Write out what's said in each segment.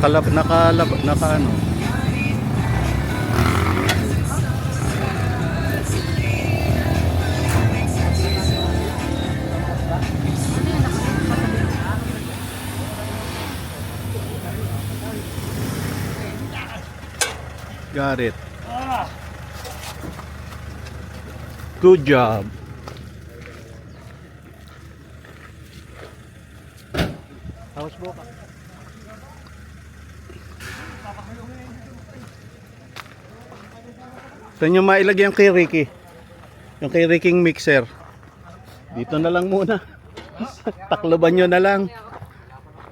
naka ano. Got it. Good job. How's boka? Saan nyo mailagay yung kay Ricky? Yung kay Ricky'ng mixer. Dito na lang muna. Takluban nyo na lang.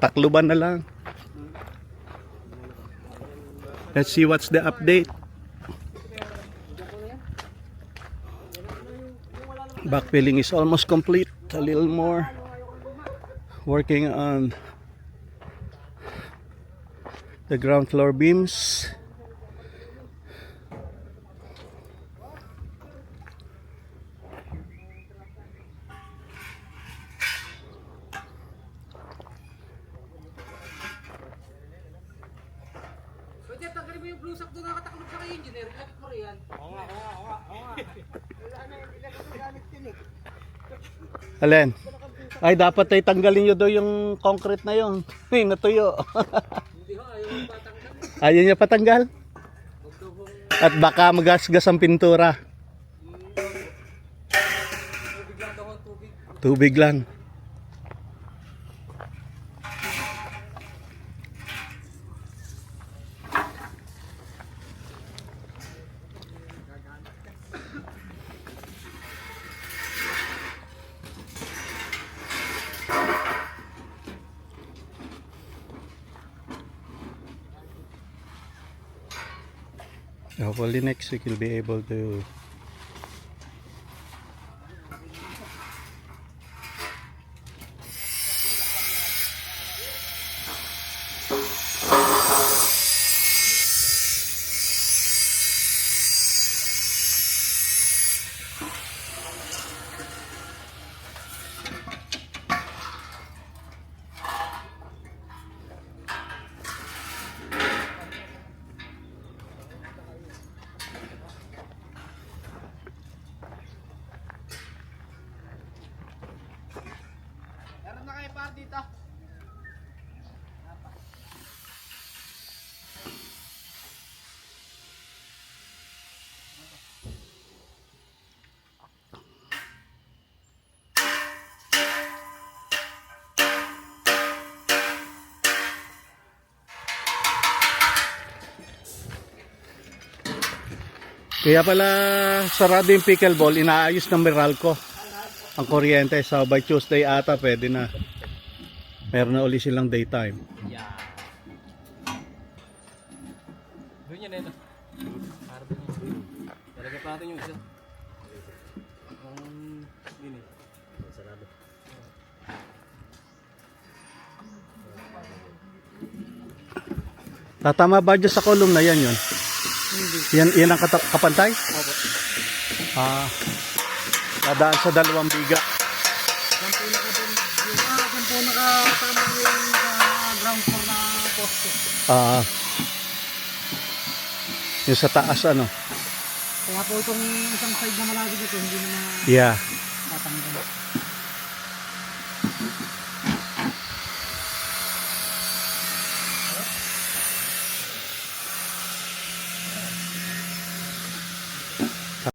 Takluban na lang. Let's see what's the update. Backfilling is almost complete. A little more. Working on the ground floor beams. Pwede tanggalin mo yung blue sack doon nakataklog sa kay engineer. Ilapit mo riyan. Oo nga. Wala na yung gamit yun eh. Alin? Ay, dapat ay tanggalin nyo daw yung concrete na yun. Ay, natuyo. Hindi ho, ayaw mo patanggal. Ayaw niya patanggal? At baka magasgas ang pintura. Tubig lang daw ang tubig. Tubig lang. Hopefully next week you'll be able to Meron na kayo par dito. kaya pala sarado yung pickleball, inaayos ng Meralco ang kuryente. So by Tuesday ata pwede na. Meron na uli silang daytime. Yeah. Doon yan ito. Para doon yun. Talaga pa natin yung isa. Yun eh. Sarado. Tatama ba dyan sa column na yan yun? Yan ang kapantay? Opo. Dadaan sa dalawang biga. Diyan po nakatama yung ground floor na poste. Yung sa taas ano? Kaya po itong isang side na malagi dito, hindi na Yeah.